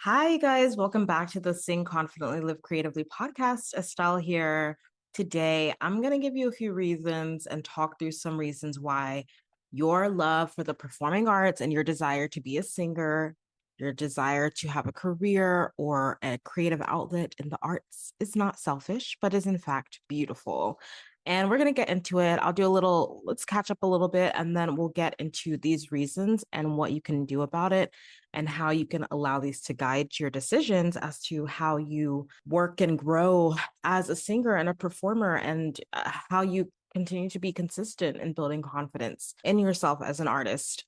Hi, guys. Welcome back to the Sing Confidently Live Creatively podcast. Estelle here. Today, I'm going to give you a few reasons and talk through some reasons why your love for the performing arts and your desire to be a singer, your desire to have a career or a creative outlet in the arts is not selfish, but is in fact beautiful. And we're going to get into it. Let's catch up a little bit, and then we'll get into these reasons and what you can do about it and how you can allow these to guide your decisions as to how you work and grow as a singer and a performer, and how you continue to be consistent in building confidence in yourself as an artist.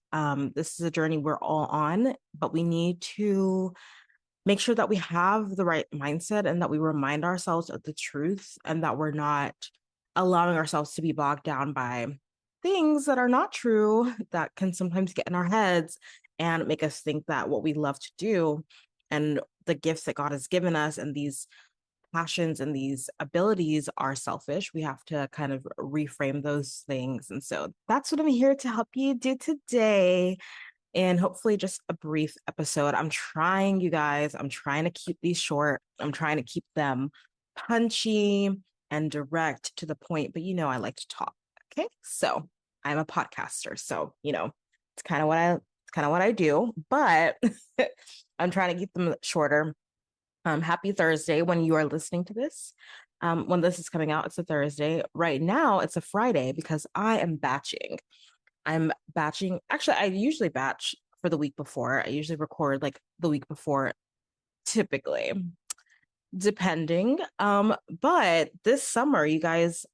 This is a journey we're all on, but we need to make sure that we have the right mindset and that we remind ourselves of the truth and that we're not allowing ourselves to be bogged down by things that are not true that can sometimes get in our heads and make us think that what we love to do and the gifts that God has given us and these passions and these abilities are selfish. We have to kind of reframe those things. And so that's what I'm here to help you do today. And hopefully, just a brief episode. I'm trying to keep these short. I'm trying to keep them punchy and direct to the point, but I like to talk. Okay. So I'm a podcaster. So, it's kind of what I do, but I'm trying to keep them shorter. Happy Thursday when you are listening to this. When this is coming out, it's a Thursday. Right now, it's a Friday because I am batching. I'm batching. Actually, I usually batch for the week before. I usually record like the week before, typically, depending. But this summer, you guys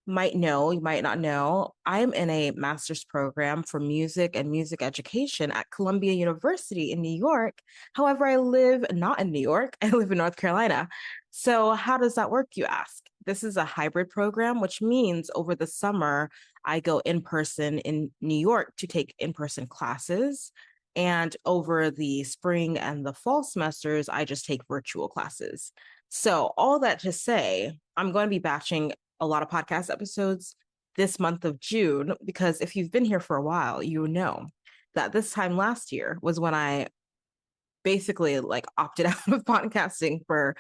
might know, you might not know, I'm in a master's program for music and music education at Columbia University in New York. However, I live not in New York, I live in North Carolina. So, how does that work, you ask? This is a hybrid program, which means over the summer, I go in person in New York to take in person classes. And over the spring and the fall semesters, I just take virtual classes. So, all that to say, I'm going to be batching a lot of podcast episodes this month of June, because if you've been here for a while, you know that this time last year was when I basically like opted out of podcasting for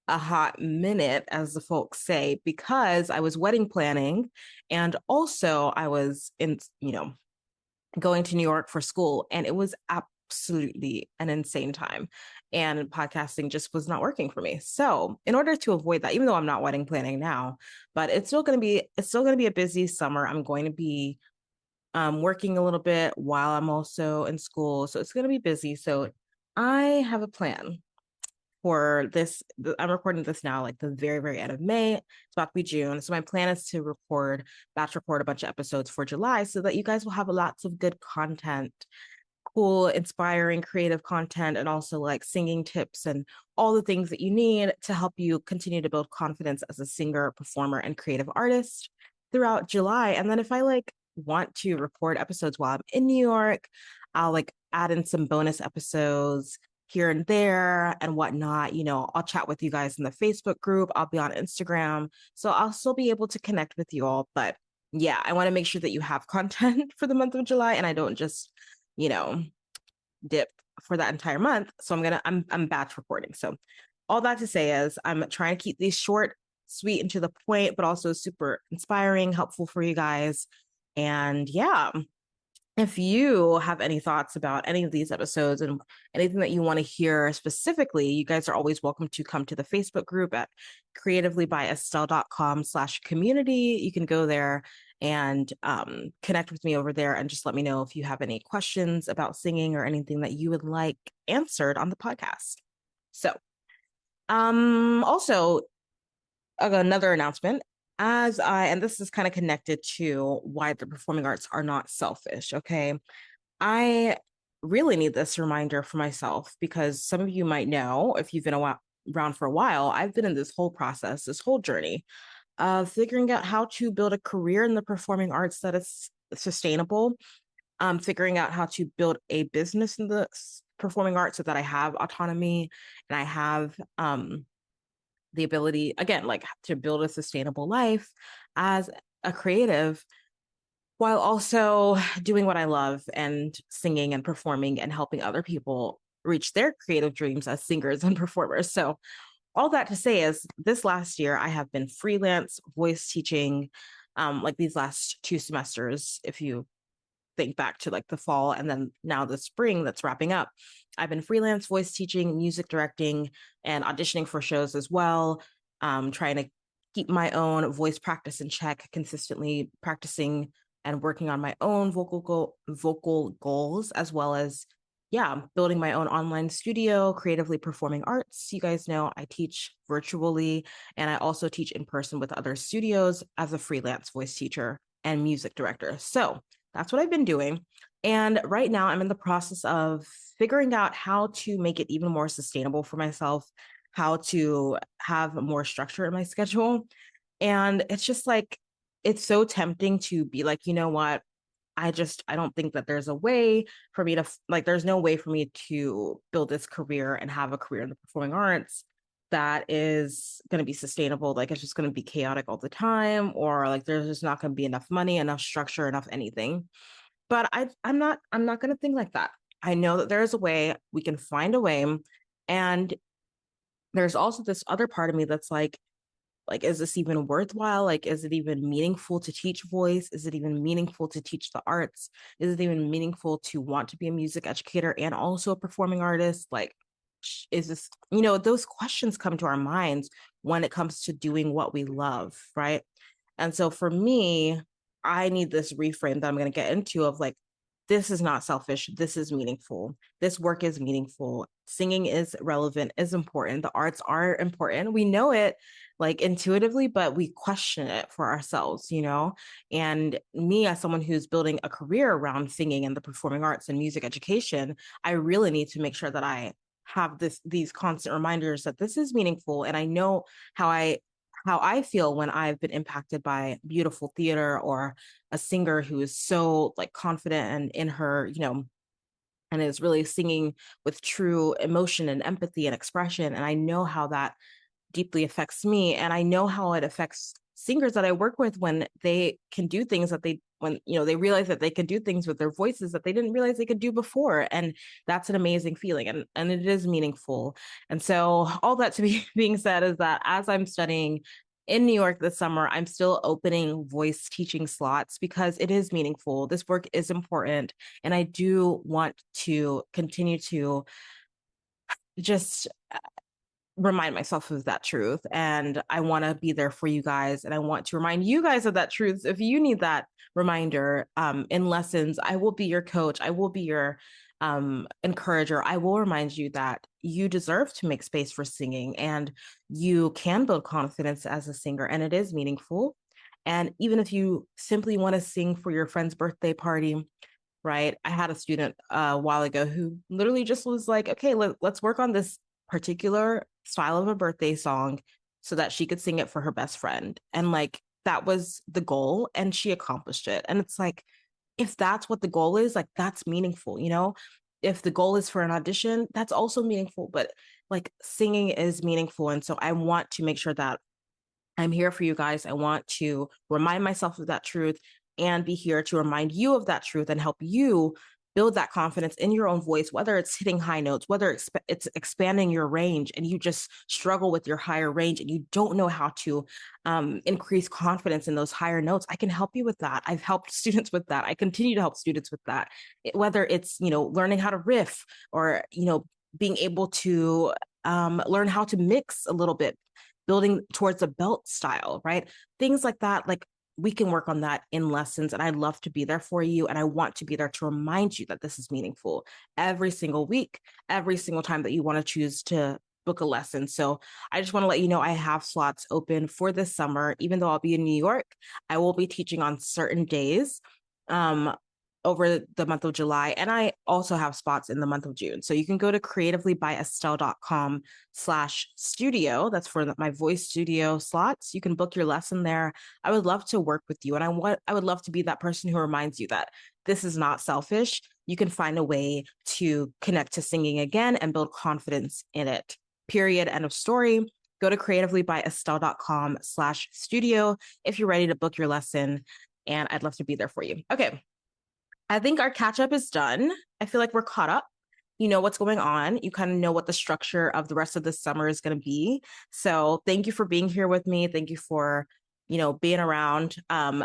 a hot minute, as the folks say, because I was wedding planning and also I was going to New York for school, and it was absolutely an insane time. And podcasting just was not working for me. So, in order to avoid that, even though I'm not wedding planning now, but it's still going to be a busy summer. I'm going to be working a little bit while I'm also in school, so it's going to be busy. So, I have a plan for this. I'm recording this now, like the very, very end of May. It's about to be June. So my plan is to batch record a bunch of episodes for July so that you guys will have lots of good content, cool, inspiring, creative content, and also like singing tips and all the things that you need to help you continue to build confidence as a singer, performer, and creative artist throughout July. And then if I like want to record episodes while I'm in New York, I'll like add in some bonus episodes here and there and whatnot. I'll chat with you guys in the Facebook group. I'll be on Instagram. So I'll still be able to connect with you all. But yeah, I want to make sure that you have content for the month of July and I don't just, you know, dip for that entire month. So I'm batch recording. So all that to say is I'm trying to keep these short, sweet, and to the point, but also super inspiring, helpful for you guys. And yeah, if you have any thoughts about any of these episodes and anything that you want to hear specifically, you guys are always welcome to come to the Facebook group at creativelybyestelle.com/community. You can go there and connect with me over there and just let me know if you have any questions about singing or anything that you would like answered on the podcast. So, also, another announcement, and this is kind of connected to why the performing arts are not selfish. Okay. I really need this reminder for myself because some of you might know, if you've been around for a while, I've been in this whole process, this whole journey of figuring out how to build a career in the performing arts that is sustainable, figuring out how to build a business in the performing arts so that I have autonomy and I have the ability, again, like to build a sustainable life as a creative while also doing what I love and singing and performing and helping other people reach their creative dreams as singers and performers. So all that to say is this last year, I have been freelance voice teaching, like these last 2 semesters, if you think back to like the fall and then now the spring that's wrapping up. I've been freelance voice teaching, music directing, and auditioning for shows as well, trying to keep my own voice practice in check, consistently practicing and working on my own vocal goals, as well as yeah, building my own online studio, creatively performing arts. You guys know I teach virtually and I also teach in person with other studios as a freelance voice teacher and music director. So that's what I've been doing. And right now I'm in the process of figuring out how to make it even more sustainable for myself, how to have more structure in my schedule. And it's just like, it's so tempting to be like, you know what? I don't think that there's a way for me to like there's no way for me to build this career and have a career in the performing arts that is going to be sustainable. Like it's just going to be chaotic all the time, or like there's just not going to be enough money, enough structure, enough anything. But I'm not going to think like that. I know that there is a way. We can find a way. And there's also this other part of me that's like, is this even worthwhile? Like, is it even meaningful to teach voice? Is it even meaningful to teach the arts? Is it even meaningful to want to be a music educator and also a performing artist? Like, is this, those questions come to our minds when it comes to doing what we love, right? And so for me, I need this reframe that I'm going to get into of like, this is not selfish. This is meaningful. This work is meaningful. Singing is relevant, is important. The arts are important. We know it like intuitively, but we question it for ourselves, And me, as someone who's building a career around singing and the performing arts and music education, I really need to make sure that I have these constant reminders that this is meaningful. And I know how I feel when I've been impacted by beautiful theater or a singer who is so like confident and in her, and is really singing with true emotion and empathy and expression. And I know how that deeply affects me. And I know how it affects singers that I work with when they can do things that when, they realize that they can do things with their voices that they didn't realize they could do before. And that's an amazing feeling. And it is meaningful. And so all that to be being said is that as I'm studying in New York this summer, I'm still opening voice teaching slots because it is meaningful. This work is important. And I do want to continue to just remind myself of that truth. And I want to be there for you guys. And I want to remind you guys of that truth. If you need that reminder in lessons, I will be your coach. I will be your encourager. I will remind you that you deserve to make space for singing and you can build confidence as a singer and it is meaningful. And even if you simply want to sing for your friend's birthday party, right? I had a student a while ago who literally just was like, okay, let's work on this particular style of a birthday song so that she could sing it for her best friend. And like that was the goal and she accomplished it. And it's like, if that's what the goal is, like that's meaningful, If the goal is for an audition, that's also meaningful, but like singing is meaningful. And so I want to make sure that I'm here for you guys. I want to remind myself of that truth and be here to remind you of that truth and help you build that confidence in your own voice, whether it's hitting high notes, whether it's expanding your range and you just struggle with your higher range and you don't know how to increase confidence in those higher notes. I can help you with that. I've helped students with that. I continue to help students with that, whether it's, learning how to riff or, being able to learn how to mix a little bit, building towards a belt style, right? Things like that. Like we can work on that in lessons. And I'd love to be there for you. And I want to be there to remind you that this is meaningful every single week, every single time that you want to choose to book a lesson. So I just want to let you know I have slots open for this summer. Even though I'll be in New York, I will be teaching on certain days. Over the month of July. And I also have spots in the month of June. So you can go to creativelybyestelle.com/studio. That's for my voice studio slots. You can book your lesson there. I would love to work with you. And I would love to be that person who reminds you that this is not selfish. You can find a way to connect to singing again and build confidence in it. Period. End of story. Go to creativelybyestelle.com/studio if you're ready to book your lesson. And I'd love to be there for you. Okay. I think our catch up is done. I feel like we're caught up. you know what's going on. You kind of know what the structure of the rest of the summer is going to be. So thank you for being here with me. Thank you for, being around.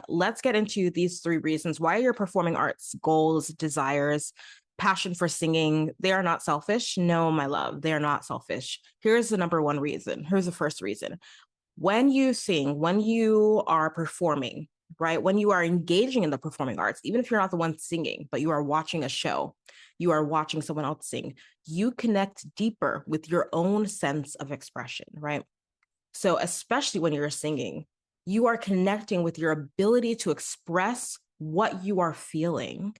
Let's get into these three reasons why your performing arts goals, desires, passion for singing, they are not selfish. No, my love, they are not selfish. Here's the number one reason. Here's the first reason. When you sing, when you are performing, right? When you are engaging in the performing arts, even if you're not the one singing, but you are watching a show, you are watching someone else sing, you connect deeper with your own sense of expression, right? So, especially when you're singing, you are connecting with your ability to express what you are feeling.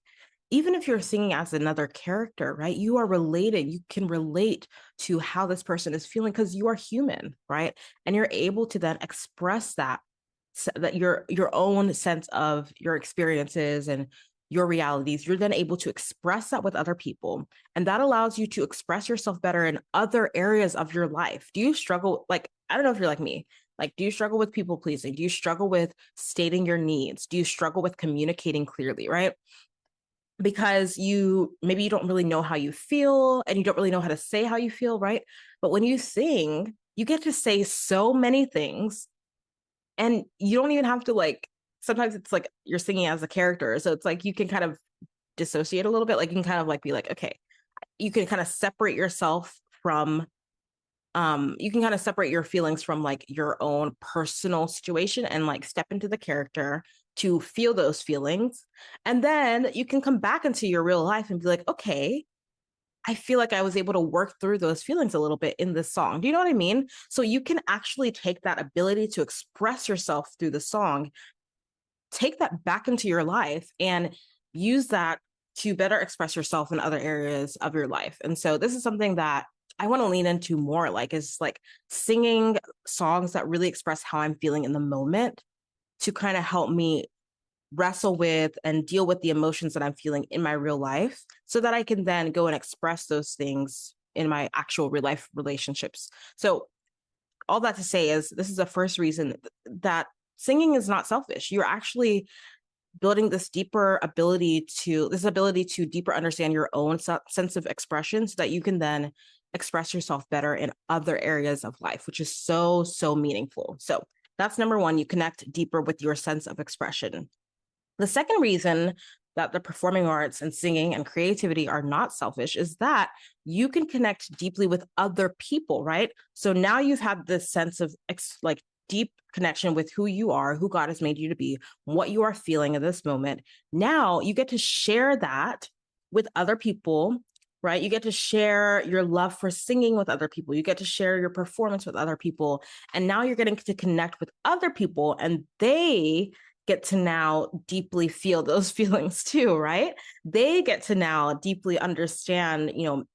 Even if you're singing as another character, right? You are related. You can relate to how this person is feeling because you are human, right? And you're able to then express that your own sense of your experiences and your realities, you're then able to express that with other people. And that allows you to express yourself better in other areas of your life. Do you struggle? Like, I don't know if you're like me. Like, do you struggle with people pleasing? Do you struggle with stating your needs? Do you struggle with communicating clearly, right? Because you don't really know how you feel and you don't really know how to say how you feel, right? But when you sing, you get to say so many things and you don't even have to like, sometimes it's like you're singing as a character. So it's like you can kind of dissociate a little bit. Like you can kind of like be like, okay, you can kind of separate yourself from you can kind of separate your feelings from like your own personal situation and like step into the character to feel those feelings. And then you can come back into your real life and be like, okay, I feel like I was able to work through those feelings a little bit in this song. Do you know what I mean? So you can actually take that ability to express yourself through the song, take that back into your life and use that to better express yourself in other areas of your life. And so this is something that I want to lean into more, like is like singing songs that really express how I'm feeling in the moment to kind of help me wrestle with and deal with the emotions that I'm feeling in my real life so that I can then go and express those things in my actual real life relationships. So all that to say is this is the first reason that singing is not selfish. You're actually building this ability to deeper understand your own sense of expression so that you can then express yourself better in other areas of life, which is so, so meaningful. So that's number one, you connect deeper with your sense of expression. The second reason that the performing arts and singing and creativity are not selfish is that you can connect deeply with other people, right? So now you've had this sense of like deep connection with who you are, who God has made you to be, what you are feeling at this moment. Now you get to share that with other people, right? You get to share your love for singing with other people. You get to share your performance with other people. And now you're getting to connect with other people and they get to now deeply feel those feelings too, right? They get to now deeply understand,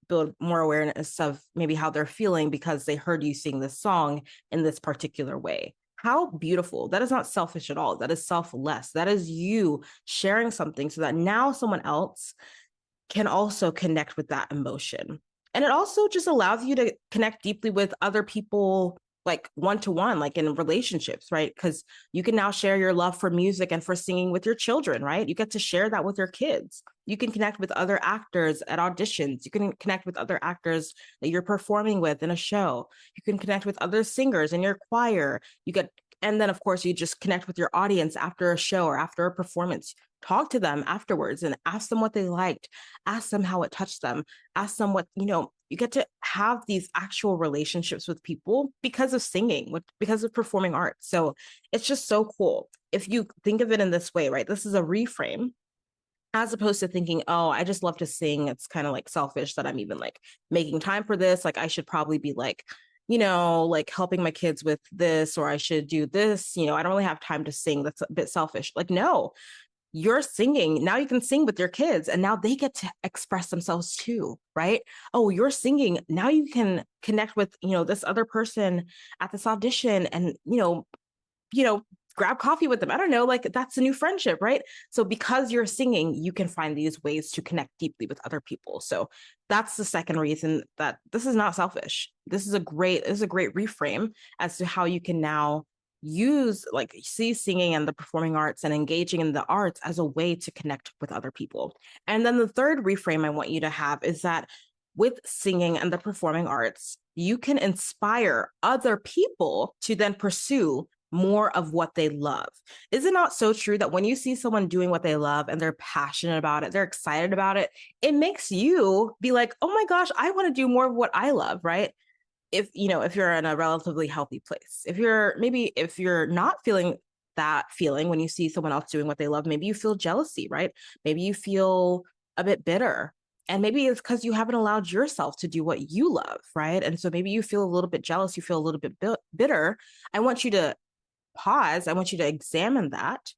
build more awareness of maybe how they're feeling because they heard you sing this song in this particular way. How beautiful. That is not selfish at all. That is selfless. That is you sharing something so that now someone else can also connect with that emotion. And it also just allows you to connect deeply with other people, like one to one, like in relationships, right? Because you can now share your love for music and for singing with your children, right? You get to share that with your kids. You can connect with other actors at auditions. You can connect with other actors that you're performing with in a show. You can connect with other singers in your choir. And then of course, you just connect with your audience after a show or after a performance. Talk to them afterwards and ask them what they liked, ask them how it touched them, ask them what, you get to have these actual relationships with people because of singing, because of performing arts. So it's just so cool. If you think of it in this way, right? This is a reframe as opposed to thinking, oh, I just love to sing. It's kind of like selfish that I'm even like making time for this. Like I should probably be like, like helping my kids with this, or I should do this. I don't really have time to sing. That's a bit selfish. Like, no, you're singing. Now you can sing with your kids and now they get to express themselves too, right? Oh, you're singing. Now you can connect with, this other person at this audition and, you know, grab coffee with them. I don't know, like that's a new friendship, right? So because you're singing, you can find these ways to connect deeply with other people. So that's the second reason that this is not selfish. This is a great reframe as to how you can now see singing and the performing arts and engaging in the arts as a way to connect with other people. And then the third reframe I want you to have is that with singing and the performing arts, you can inspire other people to then pursue more of what they love. Is it not so true that when you see someone doing what they love and they're passionate about it, they're excited about it, it makes you be like, oh my gosh, I want to do more of what I love, right? If you're in a relatively healthy place, if you're not feeling that feeling when you see someone else doing what they love, maybe you feel jealousy, right? Maybe you feel a bit bitter. And maybe it's because you haven't allowed yourself to do what you love, right? And so maybe you feel a little bit jealous, you feel a little bit bitter. I want you to pause. I want you to examine that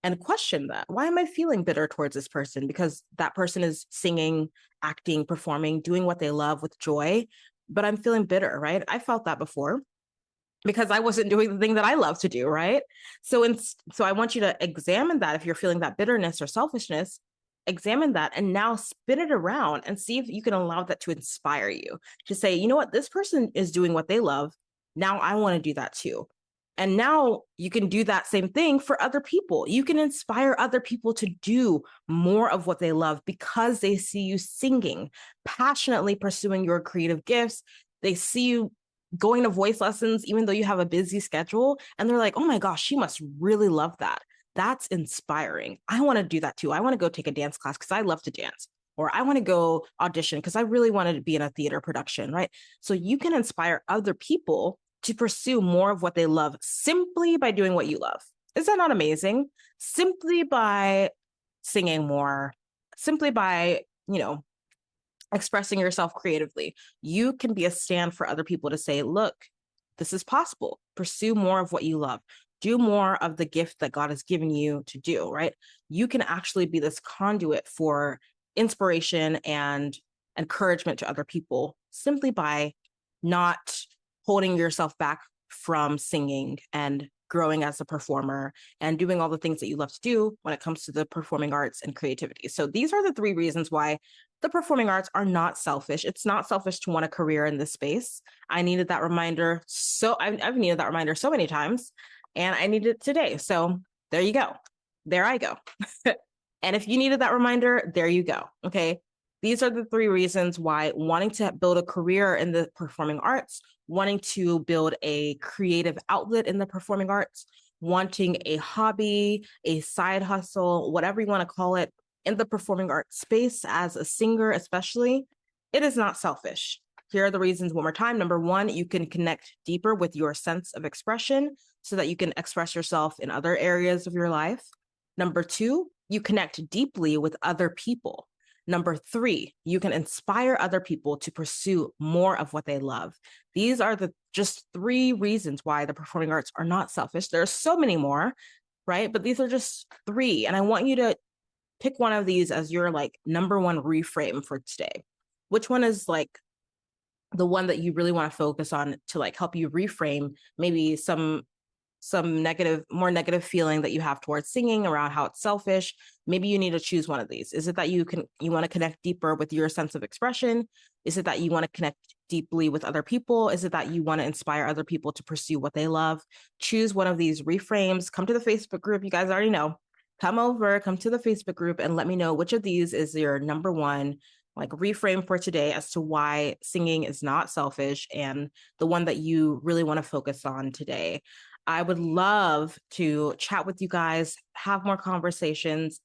and question that. Why am I feeling bitter towards this person? Because that person is singing, acting, performing, doing what they love with joy, but I'm feeling bitter, right? I felt that before because I wasn't doing the thing that I love to do, right? So I want you to examine that. If you're feeling that bitterness or selfishness, examine that and now spin it around and see if you can allow that to inspire you to say, you know what, this person is doing what they love. Now I want to do that too. And now you can do that same thing for other people. You can inspire other people to do more of what they love because they see you singing, passionately pursuing your creative gifts. They see you going to voice lessons, even though you have a busy schedule. And they're like, oh my gosh, she must really love that. That's inspiring. I want to do that too. I want to go take a dance class because I love to dance. Or I want to go audition because I really wanted to be in a theater production, right? So you can inspire other people to pursue more of what they love simply by doing what you love. Is that not amazing? Simply by singing more, simply by, expressing yourself creatively, you can be a stand for other people to say, look, this is possible. Pursue more of what you love. Do more of the gift that God has given you to do, right? You can actually be this conduit for inspiration and encouragement to other people simply by not holding yourself back from singing and growing as a performer and doing all the things that you love to do when it comes to the performing arts and creativity. So these are the 3 reasons why the performing arts are not selfish. It's not selfish to want a career in this space. I needed that reminder. I've needed that reminder so many times, and I needed it today. So there you go. There I go. And if you needed that reminder, there you go. Okay. These are the 3 reasons why wanting to build a career in the performing arts, wanting to build a creative outlet in the performing arts, wanting a hobby, a side hustle, whatever you want to call it, in the performing arts space as a singer, especially, it is not selfish. Here are the reasons one more time. Number 1, you can connect deeper with your sense of expression so that you can express yourself in other areas of your life. Number 2, you connect deeply with other people. Number 3, you can inspire other people to pursue more of what they love. These are the just 3 reasons why the performing arts are not selfish. There are so many more, right? But these are just 3. And I want you to pick one of these as your number 1 reframe for today. Which one is the one that you really want to focus on to help you reframe maybe some more negative feeling that you have towards singing around how it's selfish? Maybe you need to choose one of these. Is it that you want to connect deeper with your sense of expression? Is it that you want to connect deeply with other people? Is it that you want to inspire other people to pursue what they love? Choose one of these reframes. Come to the Facebook group. You guys already know. Come to the Facebook group and let me know which of these is your number 1 reframe for today as to why singing is not selfish and the one that you really want to focus on today. I would love to chat with you guys, have more conversations.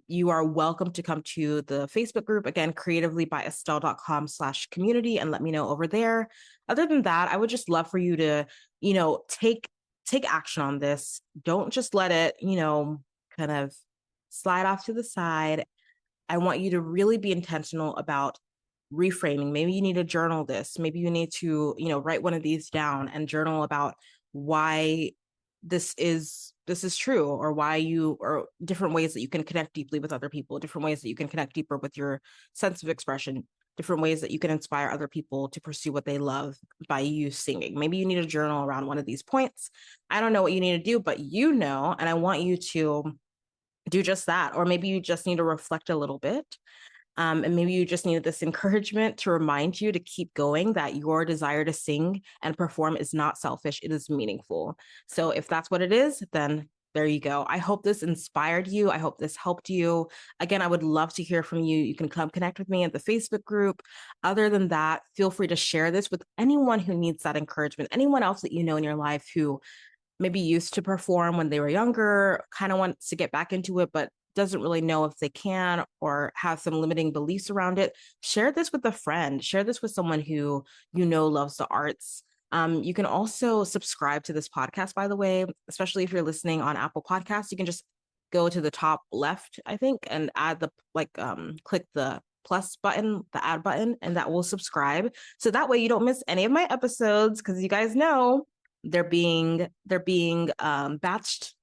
You are welcome to come to the Facebook group, again, creativelybyestelle.com/community, and let me know over there. Other than that, I would just love for you to, take action on this. Don't just let it, kind of slide off to the side. I want you to really be intentional about reframing. Maybe you need to journal this. Maybe you need to, write one of these down and journal about why this is true, or different ways that you can connect deeply with other people, different ways that you can connect deeper with your sense of expression, different ways that you can inspire other people to pursue what they love by you singing. Maybe you need a journal around one of these points. I don't know what you need to do, but and I want you to do just that. Or maybe you just need to reflect a little bit. And maybe you just needed this encouragement to remind you to keep going, that your desire to sing and perform is not selfish, it is meaningful. So if that's what it is, then There you go. I hope this inspired you. I hope this helped you. Again, I would love to hear from you. You can come connect with me at the Facebook group. Other than that, feel free to share this with anyone who needs that encouragement, anyone else that you know in your life who maybe used to perform when they were younger, kind of wants to get back into it, but doesn't really know if they can or have some limiting beliefs around it. Share this with a friend. Share this with someone who you know loves the arts. You can also subscribe to this podcast, by the way, especially if you're listening on Apple Podcasts. You can just go to the top left, I think, and add the click the plus button, the add button, and that will subscribe. So that way you don't miss any of my episodes, because you guys know they're being batched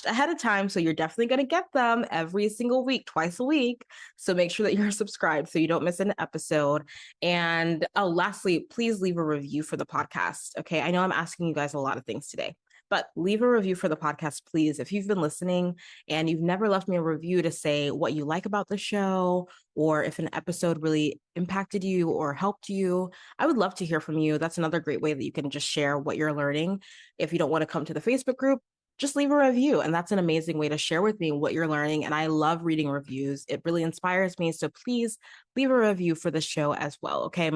ahead of time. So you're definitely going to get them every single week, twice a week. So make sure that you're subscribed so you don't miss an episode. And lastly, please leave a review for the podcast. Okay. I know I'm asking you guys a lot of things today, but leave a review for the podcast, please. If you've been listening and you've never left me a review to say what you like about the show, or if an episode really impacted you or helped you, I would love to hear from you. That's another great way that you can just share what you're learning. If you don't want to come to the Facebook group, just leave a review. And that's an amazing way to share with me what you're learning. And I love reading reviews. It really inspires me. So please leave a review for the show as well. Okay.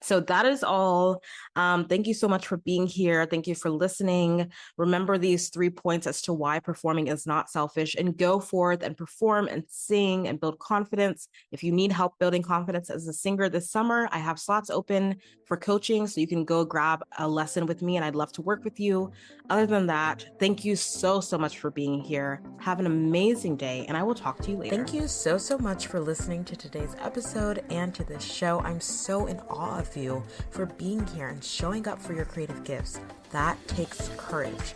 So that is all. Thank you so much for being here. Thank you for listening. Remember these 3 points as to why performing is not selfish, and go forth and perform and sing and build confidence. If you need help building confidence as a singer this summer, I have slots open for coaching, so you can go grab a lesson with me and I'd love to work with you. Other than that, thank you so much for being here. Have an amazing day, and I will talk to you later. Thank you so much for listening to today's episode and to this show. I'm so in awe of you for being here and showing up for your creative gifts. That takes courage.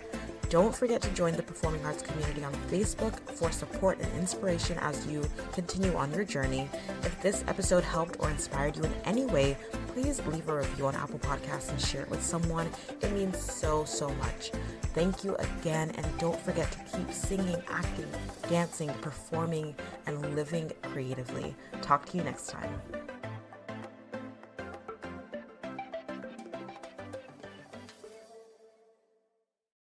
Don't forget to join the Performing Arts community on Facebook for support and inspiration as you continue on your journey. If this episode helped or inspired you in any way, please leave a review on Apple Podcasts and share it with someone. It means so much. Thank you again, and don't forget to keep singing, acting, dancing, performing, and living creatively. Talk to you next time.